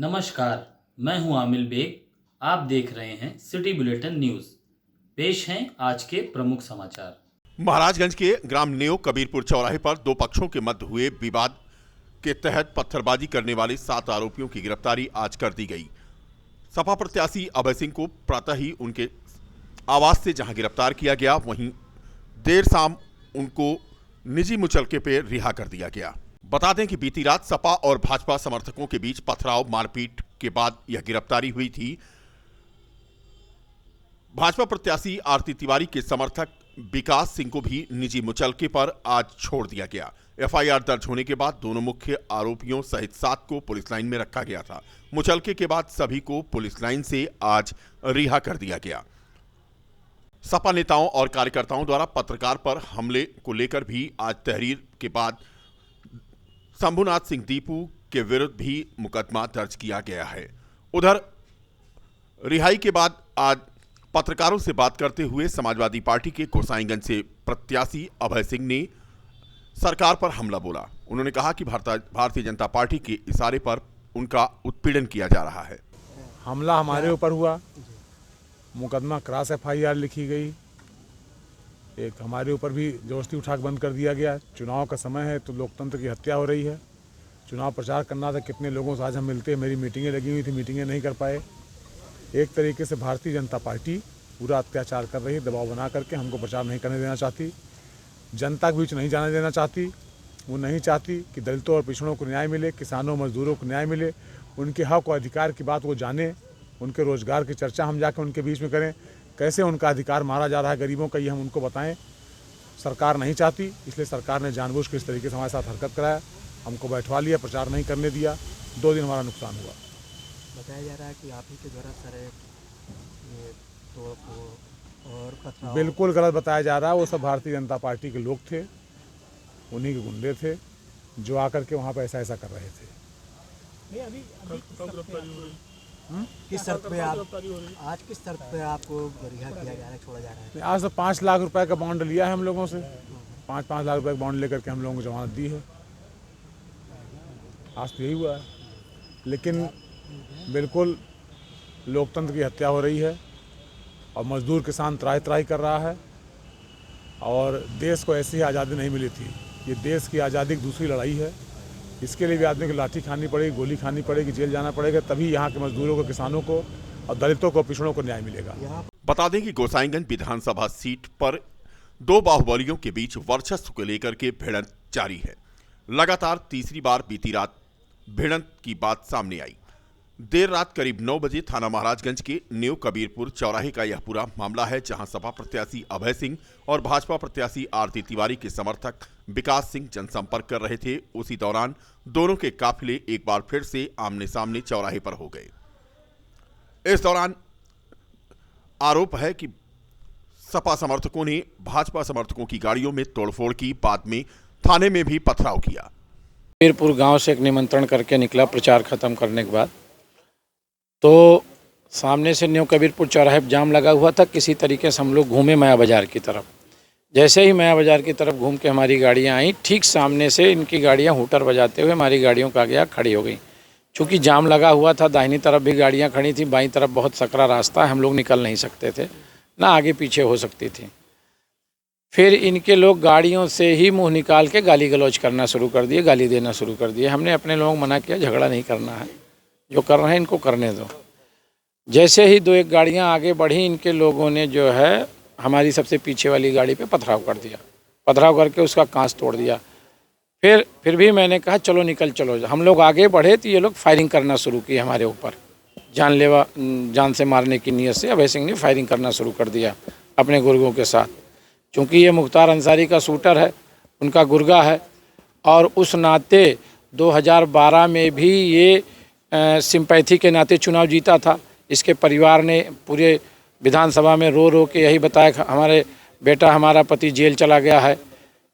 नमस्कार, मैं हूं आमिल बेग। आप देख रहे हैं सिटी बुलेटिन न्यूज़। पेश हैं आज के प्रमुख समाचार। महाराजगंज के ग्राम न्यू कबीरपुर चौराहे पर दो पक्षों के मध्य हुए विवाद के तहत पत्थरबाजी करने वाले 7 आरोपियों की गिरफ्तारी आज कर दी गई। सपा प्रत्याशी अभय सिंह को प्रातः ही उनके आवास से जहां गिरफ्तार किया गया, वहीं देर शाम उनको निजी मुचलके पर रिहा कर दिया गया। बता दें कि बीती रात सपा और भाजपा समर्थकों के बीच पथराव मारपीट के बाद यह गिरफ्तारी हुई थी। भाजपा प्रत्याशी आरती तिवारी के समर्थक विकास सिंह को भी निजी मुचलके पर आज छोड़ दिया गया। एफआईआर दर्ज होने के बाद दोनों मुख्य आरोपियों सहित 7 को पुलिस लाइन में रखा गया था। मुचलके के बाद सभी को पुलिस लाइन से आज रिहा कर दिया गया। सपा नेताओं और कार्यकर्ताओं द्वारा पत्रकार पर हमले को लेकर भी आज तहरीर के बाद शंभुनाथ सिंह दीपू के विरुद्ध भी मुकदमा दर्ज किया गया है। उधर रिहाई के बाद आज पत्रकारों से बात करते हुए समाजवादी पार्टी के गोसाईगंज से प्रत्याशी अभय सिंह ने सरकार पर हमला बोला। उन्होंने कहा कि भारतीय जनता पार्टी के इशारे पर उनका उत्पीड़न किया जा रहा है। हमला हमारे ऊपर हुआ, मुकदमा क्रॉस एफआईआर लिखी गई, एक हमारे ऊपर भी जबरदस्ती उठा बंद कर दिया गया। चुनाव का समय है तो लोकतंत्र की हत्या हो रही है। चुनाव प्रचार करना था, कितने लोगों से आज हम मिलते हैं, मेरी मीटिंगें लगी हुई थी, मीटिंगें नहीं कर पाए। एक तरीके से भारतीय जनता पार्टी पूरा अत्याचार कर रही है, दबाव बना करके हमको प्रचार नहीं करने देना चाहती, जनता के बीच नहीं जाने देना चाहती। वो नहीं चाहती कि दलितों और पिछड़ों को न्याय मिले, किसानों मजदूरों को न्याय मिले, उनके हक और अधिकार की बात वो जाने, उनके रोजगार की चर्चा हम जाकर उनके बीच में करें, कैसे उनका अधिकार मारा जा रहा है गरीबों का, ये हम उनको बताएं। सरकार नहीं चाहती, इसलिए सरकार ने जानबूझ के इस तरीके से हमारे साथ हरकत कराया, हमको बैठवा लिया, प्रचार नहीं करने दिया। 2 दिन हमारा नुकसान हुआ। बताया जा रहा है कि आप ही के द्वारा सारे ये तोड़ और पथराव। बिल्कुल गलत बताया जा रहा है। वो सब भारतीय जनता पार्टी के लोग थे, उन्हीं के गुंडे थे जो आकर के वहाँ पर ऐसा कर रहे थे। किस शर्त पे आप आज किस शर्त पे आपको रिहा किया जा रहा है, छोड़ा जा रहा है? आज तो 5 लाख रुपए का बॉन्ड लिया है हम लोगों से, 5-5 लाख रुपए का बॉन्ड लेकर के हम लोगों को जमानत दी है। आज तो यही हुआ है, लेकिन बिल्कुल लोकतंत्र की हत्या हो रही है और मजदूर किसान त्राही त्राही कर रहा है। और देश को ऐसी आज़ादी नहीं मिली थी, ये देश की आज़ादी की दूसरी लड़ाई है। इसके लिए भी आदमी को लाठी खानी पड़ेगी, गोली खानी पड़ेगी, जेल जाना पड़ेगा, तभी यहाँ के मजदूरों को, किसानों को और दलितों को, पिछड़ों को न्याय मिलेगा। बता दें कि गोसाईगंज विधानसभा सीट पर 2 बाहुबलियों के बीच वर्चस्व को लेकर के भिड़ंत जारी है। लगातार तीसरी बार बीती रात भिड़ंत की बात सामने आई। देर रात करीब 9 बजे थाना महाराजगंज के न्यू कबीरपुर चौराहे का यह पूरा मामला है, जहां सपा प्रत्याशी अभय सिंह और भाजपा प्रत्याशी आरती तिवारी के समर्थक विकास सिंह जनसंपर्क कर रहे थे। उसी दौरान दोनों के काफिले एक बार फिर से आमने सामने चौराहे पर हो गए। इस दौरान आरोप है कि सपा समर्थकों ने भाजपा समर्थकों की गाड़ियों में तोड़फोड़ की, बाद में थाने में भी पथराव किया। कबीरपुर गांव से एक निमंत्रण करके निकला प्रचार खत्म करने के बाद, तो सामने से न्यू कबीरपुर चौराहे जाम लगा हुआ था। किसी तरीके से हम लोग घूमे माया बाज़ार की तरफ। जैसे ही माया बाज़ार की तरफ घूम के हमारी गाड़ियां आई, ठीक सामने से इनकी गाड़ियां हूटर बजाते हुए हमारी गाड़ियों का आगे खड़ी हो गई। चूँकि जाम लगा हुआ था, दाहिनी तरफ भी गाड़ियां खड़ी थी, बाईं तरफ बहुत सकरा रास्ता है, हम लोग निकल नहीं सकते थे, ना आगे पीछे हो सकती थी। फिर इनके लोग गाड़ियों से ही मुँह निकाल के गाली गलौज करना शुरू कर दिए, गाली देना शुरू कर दिए। हमने अपने लोगों को मना किया, झगड़ा नहीं करना है, जो कर रहे हैं इनको करने दो। जैसे ही 2-1 गाड़ियां आगे बढ़ी, इनके लोगों ने जो है हमारी सबसे पीछे वाली गाड़ी पे पथराव कर दिया, पथराव करके उसका कांच तोड़ दिया। फिर भी मैंने कहा चलो निकल चलो। हम लोग आगे बढ़े तो ये लोग फायरिंग करना शुरू की हमारे ऊपर, जानलेवा, जान से मारने की नीयत से अभय सिंह ने फायरिंग करना शुरू कर दिया अपने गुर्गों के साथ। चूँकि ये मुख्तार अंसारी का शूटर है, उनका गुर्गा है, और उस नाते 2012 में भी ये सिंपैथी के नाते चुनाव जीता था। इसके परिवार ने पूरे विधानसभा में रो रो के यही बताया हमारे बेटा, हमारा पति जेल चला गया है।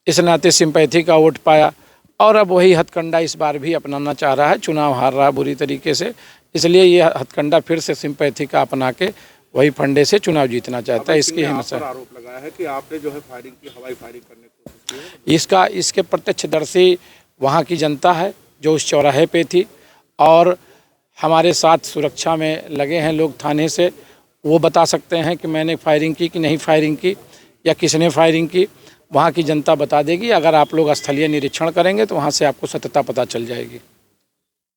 इस नाते सिंपैथी का वोट पाया और अब वही हथकंडा इस बार भी अपनाना चाह रहा है। चुनाव हार रहा बुरी तरीके से, इसलिए ये हथकंडा फिर से सिंपैथी का अपना के वही फंडे से चुनाव जीतना चाहता है। इसकी हिम्मत है। आरोप लगाया है कि आपने जो है फायरिंग की, हवाई फायरिंग करने की कोशिश की। इसके प्रत्यक्षदर्शी वहाँ की जनता है जो उस चौराहे पे थी, और हमारे साथ सुरक्षा में लगे हैं लोग थाने से, वो बता सकते हैं कि मैंने फायरिंग की कि नहीं फायरिंग की या किसने फायरिंग की। वहाँ की जनता बता देगी। अगर आप लोग स्थलीय निरीक्षण करेंगे तो वहाँ से आपको सत्यता पता चल जाएगी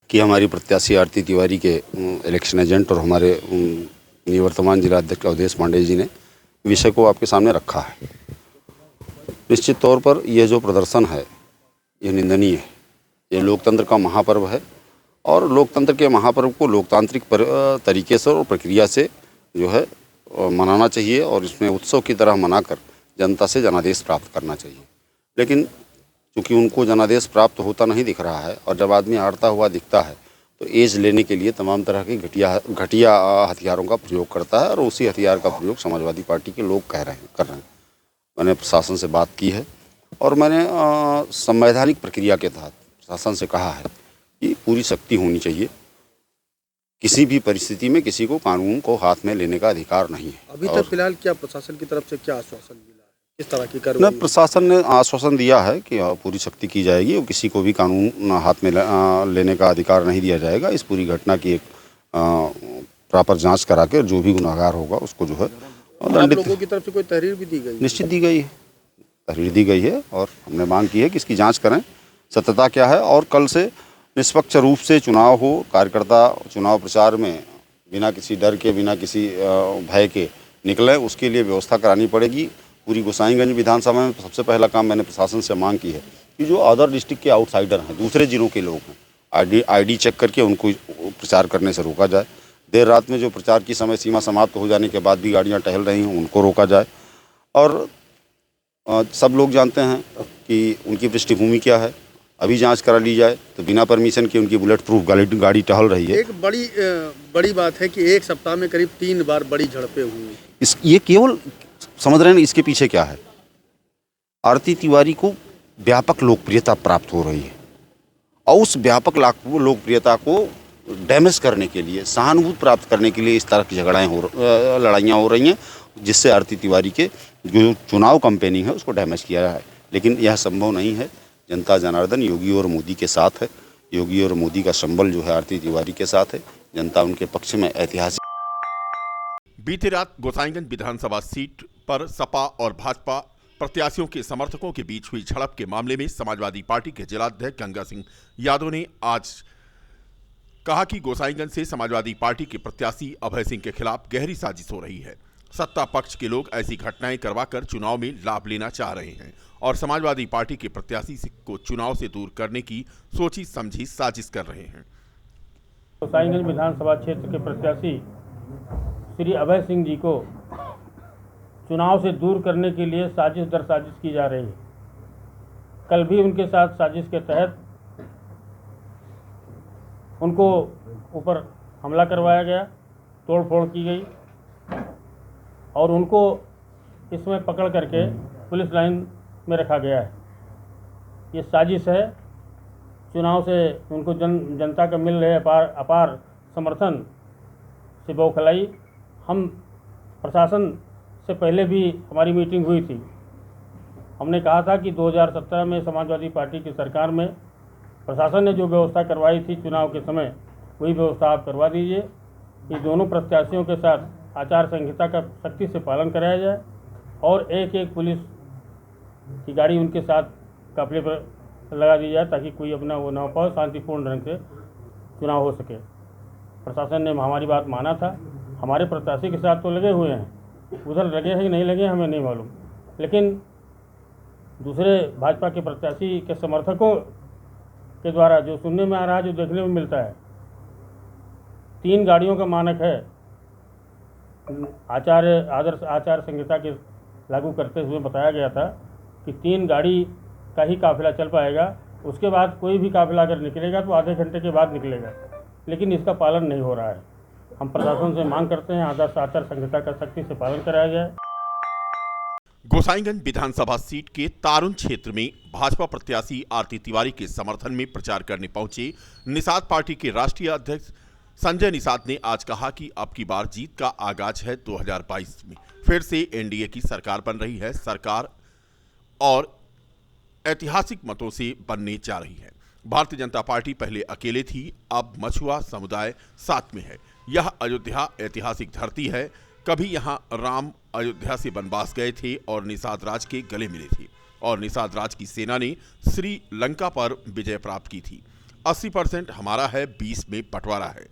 कि हमारी प्रत्याशी आरती तिवारी के इलेक्शन एजेंट और हमारे निवर्तमान जिला अध्यक्ष अवधेश पांडे जी ने विषय को आपके सामने रखा है। निश्चित तौर पर यह जो प्रदर्शन है ये निंदनीय है। ये लोकतंत्र का महापर्व है और लोकतंत्र के महापर्व को लोकतांत्रिक तरीके से और प्रक्रिया से जो है मनाना चाहिए और इसमें उत्सव की तरह मनाकर जनता से जनादेश प्राप्त करना चाहिए। लेकिन चूँकि उनको जनादेश प्राप्त होता नहीं दिख रहा है और जब आदमी हारता हुआ दिखता है तो एज लेने के लिए तमाम तरह के घटिया हथियारों का प्रयोग करता है और उसी हथियार का प्रयोग समाजवादी पार्टी के लोग कर रहे हैं। मैंने प्रशासन से बात की है और मैंने संवैधानिक प्रक्रिया के तहत प्रशासन से कहा है कि पूरी सख्ती होनी चाहिए। किसी भी परिस्थिति में किसी को कानून को हाथ में लेने का अधिकार नहीं है। अभी तक फिलहाल क्या प्रशासन की तरफ से क्या आश्वासन मिला है, किस तरह की कार्रवाई? प्रशासन ने आश्वासन दिया है कि पूरी सख्ती की जाएगी और किसी को भी कानून हाथ में लेने का अधिकार नहीं दिया जाएगा। इस पूरी घटना की एक प्रॉपर जांच करा के जो भी गुनाहगार होगा उसको जो है दंडित। लोगों की तरफ से कोई तहरीर भी दी गई? निश्चित दी गई है, तहरीर दी गई है और हमने मांग की है कि इसकी जाँच करें, सत्यता क्या है और कल से निष्पक्ष रूप से चुनाव हो। कार्यकर्ता चुनाव प्रचार में बिना किसी डर के, बिना किसी भय के निकले, उसके लिए व्यवस्था करानी पड़ेगी। पूरी गोसाईगंज विधानसभा में सबसे पहला काम मैंने प्रशासन से मांग की है कि जो अदर डिस्ट्रिक्ट के आउटसाइडर हैं, दूसरे जिलों के लोग हैं, आईडी चेक करके उनको प्रचार करने से रोका जाए। देर रात में जो प्रचार की समय सीमा समाप्त हो जाने के बाद भी गाड़ियाँ टहल रही हैं उनको रोका जाए। और सब लोग जानते हैं कि उनकी पृष्ठभूमि क्या है, अभी जांच करा ली जाए तो बिना परमिशन के उनकी बुलेट प्रूफ गाड़ी टहल रही है। एक बड़ी बात है कि एक सप्ताह में करीब 3 बार बड़ी झड़पें हुई। ये केवल समझ रहे हैं इसके पीछे क्या है। आरती तिवारी को व्यापक लोकप्रियता प्राप्त हो रही है और उस व्यापक लोकप्रियता को डैमेज करने के लिए, सहानुभूति प्राप्त करने के लिए इस तरह की लड़ाइयाँ हो रही हैं, जिससे आरती तिवारी के जो चुनाव कैंपेनिंग है उसको डैमेज किया है। लेकिन यह संभव नहीं है। जनता जनार्दन योगी और मोदी के साथ है। योगी और मोदी का संबल जो है आरती तिवारी के साथ है। जनता उनके पक्ष में ऐतिहासिक। बीती रात गोसाईगंज विधानसभा सीट पर सपा और भाजपा प्रत्याशियों के समर्थकों के बीच हुई झड़प के मामले में समाजवादी पार्टी के जिलाध्यक्ष गंगा सिंह यादव ने आज कहा कि गोसाईगंज से समाजवादी पार्टी के प्रत्याशी अभय सिंह के खिलाफ गहरी साजिश हो रही है। सत्ता पक्ष के लोग ऐसी घटनाएं करवाकर चुनाव में लाभ लेना चाह रहे हैं और समाजवादी पार्टी के प्रत्याशी को चुनाव से दूर करने की सोची समझी साजिश कर रहे हैं। गोसाईगंज विधानसभा क्षेत्र के प्रत्याशी श्री अभय सिंह जी को चुनाव से दूर करने के लिए साजिश दर साजिश की जा रही है। कल भी उनके साथ साजिश के तहत उनको ऊपर हमला करवाया गया, तोड़फोड़ की गई और उनको इसमें पकड़ करके पुलिस लाइन में रखा गया है। ये साजिश है। चुनाव से उनको जनता का मिल रहे अपार समर्थन से बौखलाई। हम प्रशासन से पहले भी हमारी मीटिंग हुई थी। हमने कहा था कि 2017 में समाजवादी पार्टी की सरकार में प्रशासन ने जो व्यवस्था करवाई थी चुनाव के समय, वही व्यवस्था आप करवा दीजिए। ये दोनों प्रत्याशियों के साथ आचार संहिता का सख्ती से पालन कराया जाए और एक एक पुलिस की गाड़ी उनके साथ काफिले पर लगा दी जाए ताकि कोई अपना वो ना हो पाए, शांतिपूर्ण ढंग से चुनाव हो सके। प्रशासन ने हमारी बात माना था। हमारे प्रत्याशी के साथ तो लगे हुए हैं, उधर लगे हैं कि नहीं लगे हमें नहीं मालूम, लेकिन दूसरे भाजपा के प्रत्याशी के समर्थकों के द्वारा जो सुनने में आ रहा है, जो देखने में मिलता है, 3 गाड़ियों का मानक है। आदर्श आचार संहिता के लागू करते हुए बताया गया था कि 3 गाड़ी का ही काफिला चल पाएगा। उसके बाद कोई भी काफिला अगर निकलेगा तो आधे घंटे के बाद निकलेगा, लेकिन इसका पालन नहीं हो रहा है। हम प्रशासन से मांग करते हैं आदर्श आचार संहिता का सख्ती से पालन कराया जाए। गोसाईगंज विधानसभा सीट के तारुण क्षेत्र में भाजपा प्रत्याशी आरती तिवारी के समर्थन में प्रचार करने पहुंचे निषाद पार्टी के राष्ट्रीय अध्यक्ष संजय निषाद ने आज कहा कि अब की बार जीत का आगाज है। 2022 में फिर से एनडीए की सरकार बन रही है। सरकार और ऐतिहासिक मतों से बनने जा रही है। भारतीय जनता पार्टी पहले अकेले थी, अब मछुआ समुदाय साथ में है। यह अयोध्या ऐतिहासिक धरती है। कभी यहां राम अयोध्या से वनवास गए थे और निषाद राज के गले मिले थे और निषाद राज की सेना ने श्रीलंका पर विजय प्राप्त की थी। 80% हमारा है, 20 में बंटवारा है।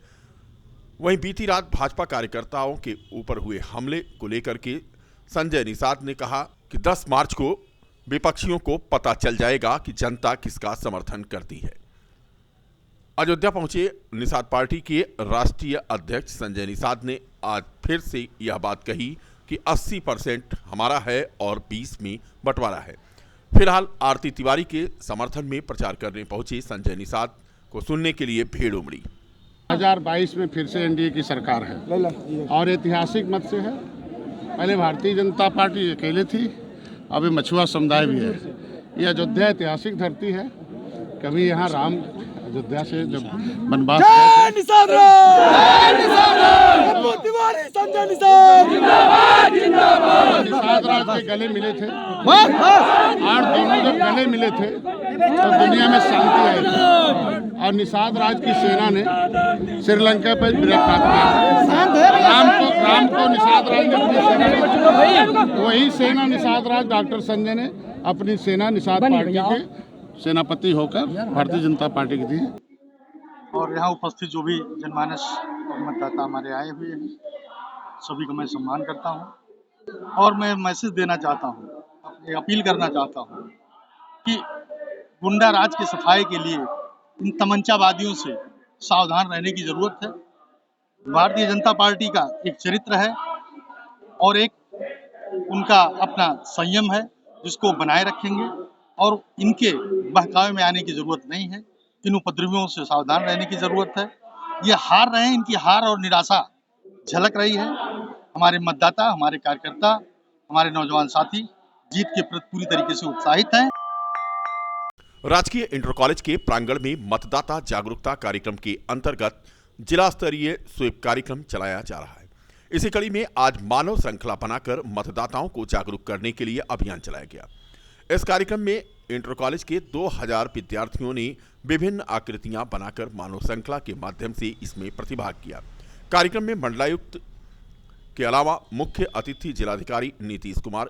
वहीं बीती रात भाजपा कार्यकर्ताओं के ऊपर हुए हमले को लेकर के संजय निषाद ने कहा कि 10 मार्च को विपक्षियों को पता चल जाएगा कि जनता किसका समर्थन करती है। अयोध्या पहुंचे निषाद पार्टी के राष्ट्रीय अध्यक्ष संजय निषाद ने आज फिर से यह बात कही कि 80% हमारा है और 20 में बंटवारा है। फिलहाल आरती तिवारी के समर्थन में प्रचार करने पहुंचे संजय निषाद को सुनने के लिए भीड़ उमड़ी। 2022 में फिर से एनडीए की सरकार है और ऐतिहासिक मत से है। पहले भारतीय जनता पार्टी अकेले थी, अभी मछुआ समुदाय भी है। ये अयोध्या ऐतिहासिक धरती है। कभी यहाँ राम अयोध्या से जब वनवास गए थे, निषाद राज के गले मिले थे और दोनों जब गले मिले थे तो दुनिया में शांति आई थी और निषाद राज की सेना ने श्रीलंका पर विजय प्राप्त किया। राम को निषाद राज ने अपनी सेना, वही सेना निषाद राज डॉक्टर संजय ने अपनी सेना निषाद पार्टी के सेनापति होकर भारतीय जनता पार्टी की थी। और यहाँ उपस्थित जो भी जनमानस और मतदाता हमारे आए हुए हैं, सभी का मैं सम्मान करता हूँ और मैं मैसेज देना चाहता हूँ, अपील करना चाहता हूँ कि गुंडा राज के सफाई के लिए इन तमंचावादियों से सावधान रहने की जरूरत है। भारतीय जनता पार्टी का एक चरित्र है और एक उनका अपना संयम है जिसको बनाए रखेंगे और इनके बहकावे में आने की जरूरत नहीं है। इन उपद्रवियों से सावधान रहने की जरूरत है। ये हार रहे हैं, इनकी हार और निराशा झलक रही है। हमारे मतदाता, हमारे कार्यकर्ता, हमारे नौजवान साथी जीत के प्रति पूरी तरीके से उत्साहित हैं। राजकीय इंटर कॉलेज के प्रांगण में मतदाता जागरूकता कार्यक्रम के अंतर्गत जिला स्तरीय स्वीप कार्यक्रम चलाया जा रहा है। इसी कड़ी में आज मानव श्रृंखला बनाकर मतदाताओं को जागरूक करने के लिए अभियान चलाया गया। इस कार्यक्रम में इंटर कॉलेज के 2000 विद्यार्थियों ने विभिन्न आकृतियां बनाकर मानव श्रृंखला के माध्यम से इसमें प्रतिभाग किया। कार्यक्रम में मंडलायुक्त के अलावा मुख्य अतिथि जिलाधिकारी नीतीश कुमार,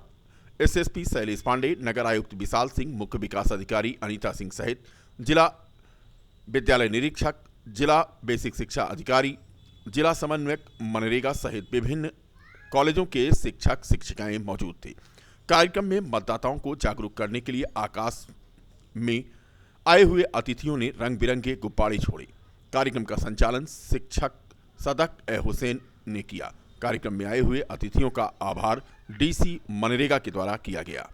एसएसपी शैलेश पांडे, नगर आयुक्त विशाल सिंह, मुख्य विकास अधिकारी अनीता सिंह सहित जिला विद्यालय निरीक्षक, जिला बेसिक शिक्षा अधिकारी, जिला समन्वयक मनरेगा सहित विभिन्न कॉलेजों के शिक्षक शिक्षिकाएं मौजूद थे। कार्यक्रम में मतदाताओं को जागरूक करने के लिए आकाश में आए हुए अतिथियों ने रंग बिरंगे गुब्बारे छोड़े। कार्यक्रम का संचालन शिक्षक सदक ए हुसैन ने किया। कार्यक्रम में आए हुए अतिथियों का आभार डीसी मनरेगा के द्वारा किया गया।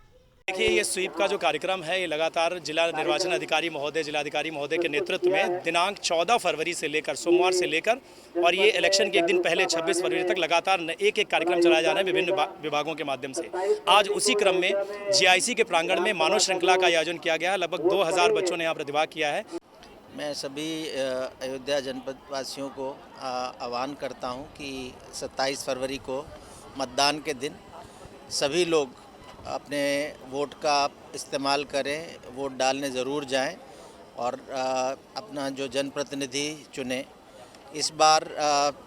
देखिए, ये स्वीप का जो कार्यक्रम है ये लगातार जिला निर्वाचन अधिकारी महोदय, जिलाधिकारी महोदय के नेतृत्व में दिनांक 14 फरवरी से लेकर, सोमवार से लेकर और ये इलेक्शन के एक दिन पहले 26 फरवरी तक लगातार एक कार्यक्रम चलाया जा रहा है विभिन्न विभागों के माध्यम से। आज उसी क्रम में जीआईसी के प्रांगण में मानव श्रृंखला का आयोजन किया गया। लगभग 2000 बच्चों ने यहाँ प्रतिभाग किया है। मैं सभी अयोध्या जनपद वासियों को आह्वान करता हूँ कि 27 फरवरी को मतदान के दिन सभी लोग अपने वोट का इस्तेमाल करें, वोट डालने ज़रूर जाएं और अपना जो जनप्रतिनिधि चुनें। इस बार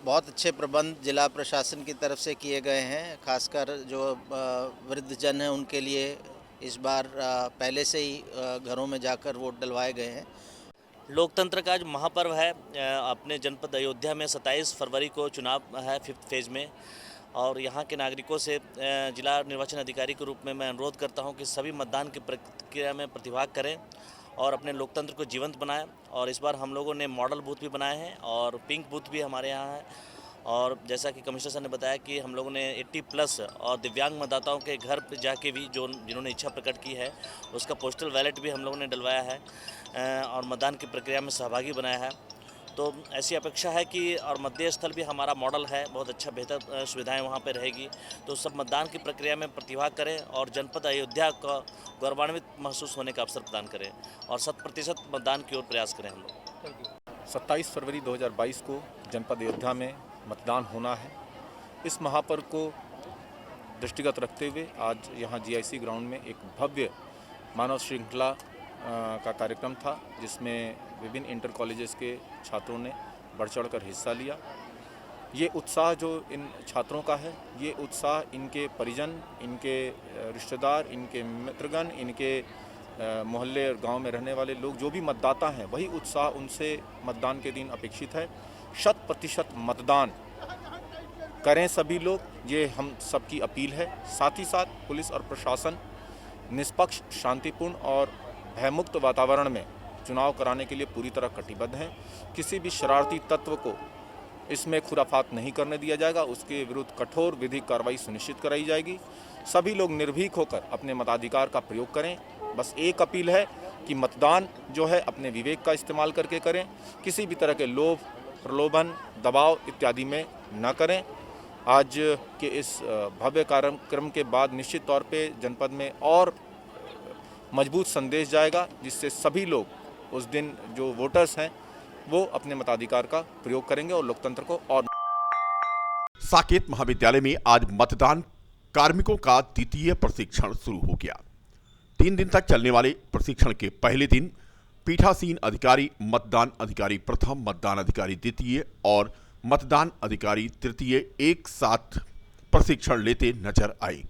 बहुत अच्छे प्रबंध जिला प्रशासन की तरफ से किए गए हैं। खासकर जो वृद्धजन हैं उनके लिए इस बार पहले से ही घरों में जाकर वोट डलवाए गए हैं। लोकतंत्र का जो महापर्व है अपने जनपद अयोध्या में 27 फरवरी को चुनाव है 5th फेज़ में और यहाँ के नागरिकों से जिला निर्वाचन अधिकारी के रूप में मैं अनुरोध करता हूँ कि सभी मतदान की प्रक्रिया में प्रतिभाग करें और अपने लोकतंत्र को जीवंत बनाएं। और इस बार हम लोगों ने मॉडल बूथ भी बनाए हैं और पिंक बूथ भी हमारे यहाँ है। और जैसा कि कमिश्नर साहब ने बताया कि हम लोगों ने 80+ और दिव्यांग मतदाताओं के घर पर जाके भी जिन्होंने इच्छा प्रकट की है उसका पोस्टल बैलेट भी हम लोगों ने डलवाया है और मतदान की प्रक्रिया में सहभागी बनाया है। तो ऐसी अपेक्षा है कि और मतदेय स्थल भी हमारा मॉडल है, बहुत अच्छा बेहतर सुविधाएं वहां पे रहेगी। तो सब मतदान की प्रक्रिया में प्रतिभाग करें और जनपद अयोध्या का गौरवान्वित महसूस होने का अवसर प्रदान करें और 100% मतदान की ओर प्रयास करें हम लोग। 27 फरवरी 2022 को जनपद अयोध्या में मतदान होना है। इस महापर्व को दृष्टिगत रखते हुए आज यहाँ जीआईसी ग्राउंड में एक भव्य मानव श्रृंखला का कार्यक्रम था, जिसमें विभिन्न इंटर कॉलेजेस के छात्रों ने बढ़ चढ़ कर हिस्सा लिया। ये उत्साह जो इन छात्रों का है, ये उत्साह इनके परिजन, इनके रिश्तेदार, इनके मित्रगण, इनके मोहल्ले और गांव में रहने वाले लोग जो भी मतदाता हैं, वही उत्साह उनसे मतदान के दिन अपेक्षित है। 100% मतदान करें सभी लोग, ये हम सबकी अपील है। साथ ही साथ पुलिस और प्रशासन निष्पक्ष, शांतिपूर्ण और भयमुक्त वातावरण में चुनाव कराने के लिए पूरी तरह कटिबद्ध हैं। किसी भी शरारती तत्व को इसमें खुराफात नहीं करने दिया जाएगा, उसके विरुद्ध कठोर विधिक कार्रवाई सुनिश्चित कराई जाएगी। सभी लोग निर्भीक होकर अपने मताधिकार का प्रयोग करें। बस एक अपील है कि मतदान जो है अपने विवेक का इस्तेमाल करके करें, किसी भी तरह के लोभ, प्रलोभन, दबाव इत्यादि में न करें। आज के इस भव्य कार्यक्रम के बाद निश्चित तौर पे जनपद में और मजबूत संदेश जाएगा, जिससे सभी लोग उस दिन जो वोटर्स हैं वो अपने मताधिकार का प्रयोग करेंगे और लोकतंत्र को और। साकेत महाविद्यालय में आज मतदान कार्मिकों का द्वितीय प्रशिक्षण शुरू हो गया। 3 दिन तक चलने वाले प्रशिक्षण के पहले दिन पीठासीन अधिकारी, मतदान अधिकारी प्रथम, मतदान अधिकारी द्वितीय और मतदान अधिकारी तृतीय एक साथ प्रशिक्षण लेते नजर आए।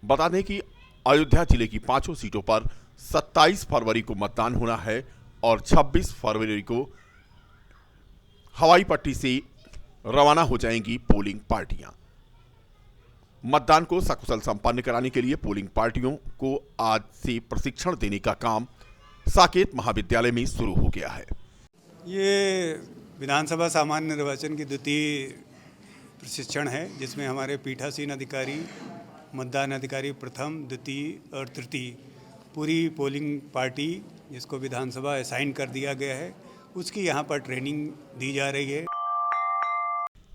बता दें कि अयोध्या जिले की 5 सीटों पर 27 फरवरी को मतदान होना है और 26 फरवरी को हवाई पट्टी से रवाना हो जाएंगी पोलिंग पार्टियां। मतदान को सकुशल संपन्न कराने के लिए पोलिंग पार्टियों को आज से प्रशिक्षण देने का काम साकेत महाविद्यालय में शुरू हो गया है। ये विधानसभा सामान्य निर्वाचन की द्वितीय प्रशिक्षण है, जिसमें हमारे पीठासीन अधिकारी, मतदान अधिकारी प्रथम, द्वितीय और तृतीय पूरी पोलिंग पार्टी जिसको विधानसभा असाइन कर दिया गया है, उसकी यहाँ पर ट्रेनिंग दी जा रही है।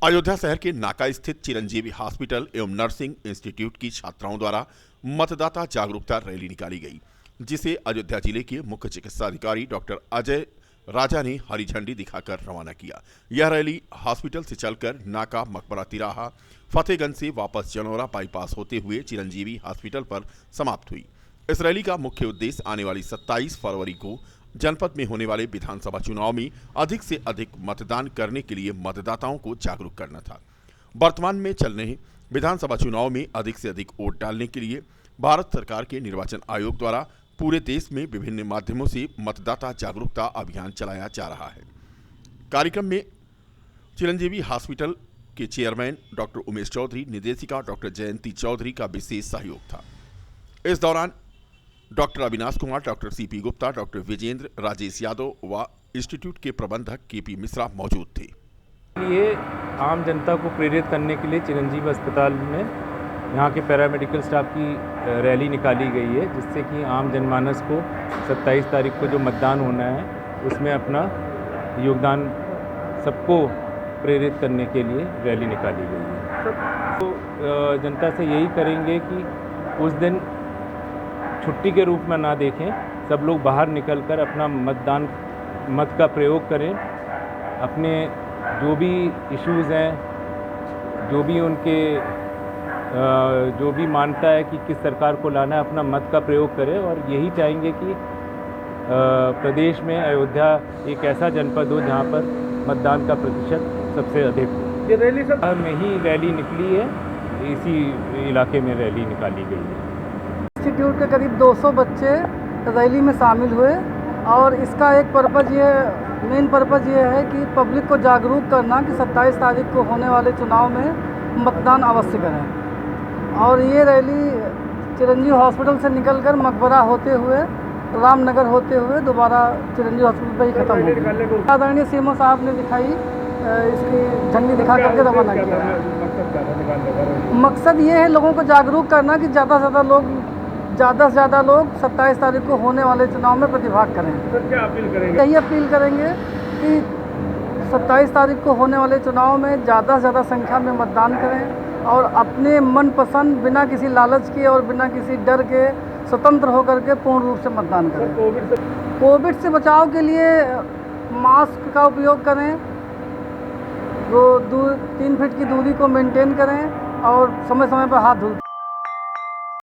अयोध्या शहर के नाका स्थित चिरंजीवी हॉस्पिटल एवं नर्सिंग इंस्टीट्यूट की छात्राओं द्वारा मतदाता जागरूकता रैली निकाली गई, जिसे अयोध्या जिले के मुख्य चिकित्सा अधिकारी डॉक्टर अजय राजा ने हरी झंडी दिखाकर रवाना किया। यह रैली हॉस्पिटल से चलकर नाका, मकबरा तिराहा, फतेहगंज से वापस जनौरा बाईपास होते हुए चिरंजीवी हॉस्पिटल पर समाप्त हुई। इस रैली का मुख्य उद्देश्य आने वाली 27 फरवरी को जनपद में होने वाले विधानसभा चुनाव में अधिक से अधिक मतदान करने के लिए मतदाताओं को जागरूक करना था। वर्तमान में चल रहे विधानसभा चुनाव में अधिक से अधिक वोट डालने के लिए भारत सरकार के निर्वाचन आयोग द्वारा पूरे देश में विभिन्न माध्यमों से मतदाता जागरूकता अभियान चलाया जा रहा है। कार्यक्रम में चिरंजीवी हॉस्पिटल के चेयरमैन डॉक्टर उमेश चौधरी, निदेशिका डॉक्टर जयंती चौधरी का विशेष सहयोग था। इस दौरान doctor Avinash Kumar, doctor CP Gupta, doctor Vijendra, Rajesh Yadav व इंस्टीट्यूट के प्रबंधक केपी मिश्रा मौजूद थे। ये आम जनता को प्रेरित करने के लिए चिरंजीवी अस्पताल में यहाँ के पैरामेडिकल स्टाफ की रैली निकाली गई है, जिससे कि आम जनमानस को 27 तारीख को जो मतदान होना है उसमें अपना योगदान सबको प्रेरित करने के लिए रैली निकाली गई है। तो जनता से यही करेंगे कि उस दिन छुट्टी के रूप में ना देखें, सब लोग बाहर निकलकर अपना मत का प्रयोग करें। अपने जो भी इश्यूज़ हैं, जो भी उनके जो भी मानता है कि किस सरकार को लाना है, अपना मत का प्रयोग करें। और यही चाहेंगे कि प्रदेश में अयोध्या एक ऐसा जनपद हो जहां पर मतदान का प्रतिशत सबसे अधिक हो। ये रैली सब में ही रैली निकली है, इसी इलाके में रैली निकाली गई है। इंस्टीट्यूट के करीब 200 बच्चे रैली में शामिल हुए और इसका एक मेन पर्पज़ ये है कि पब्लिक को जागरूक करना कि 27 तारीख को होने वाले चुनाव में मतदान अवश्य करें। और ये रैली चिरंजीवी हॉस्पिटल से निकलकर मकबरा होते हुए, रामनगर होते हुए दोबारा चिरंजीवी हॉस्पिटल पर ही खत्म हो गई। आदरणीय सीएमओ साहब ने दिखाई, इसकी झंडी दिखा करके रवाना किया। मकसद ये है लोगों को जागरूक करना कि ज़्यादा से ज़्यादा लोग 27 तारीख को होने वाले चुनाव में प्रतिभाग करें। सर, क्या अपील करेंगे? यही अपील करेंगे कि 27 तारीख को होने वाले चुनाव में ज़्यादा से ज़्यादा संख्या में मतदान करें और अपने मनपसंद, बिना किसी लालच के और बिना किसी डर के स्वतंत्र होकर के पूर्ण रूप से मतदान करें। कोविड से बचाव के लिए मास्क का उपयोग करें, 3 फीट की दूरी को मेंटेन करें और समय समय पर हाथ धुलते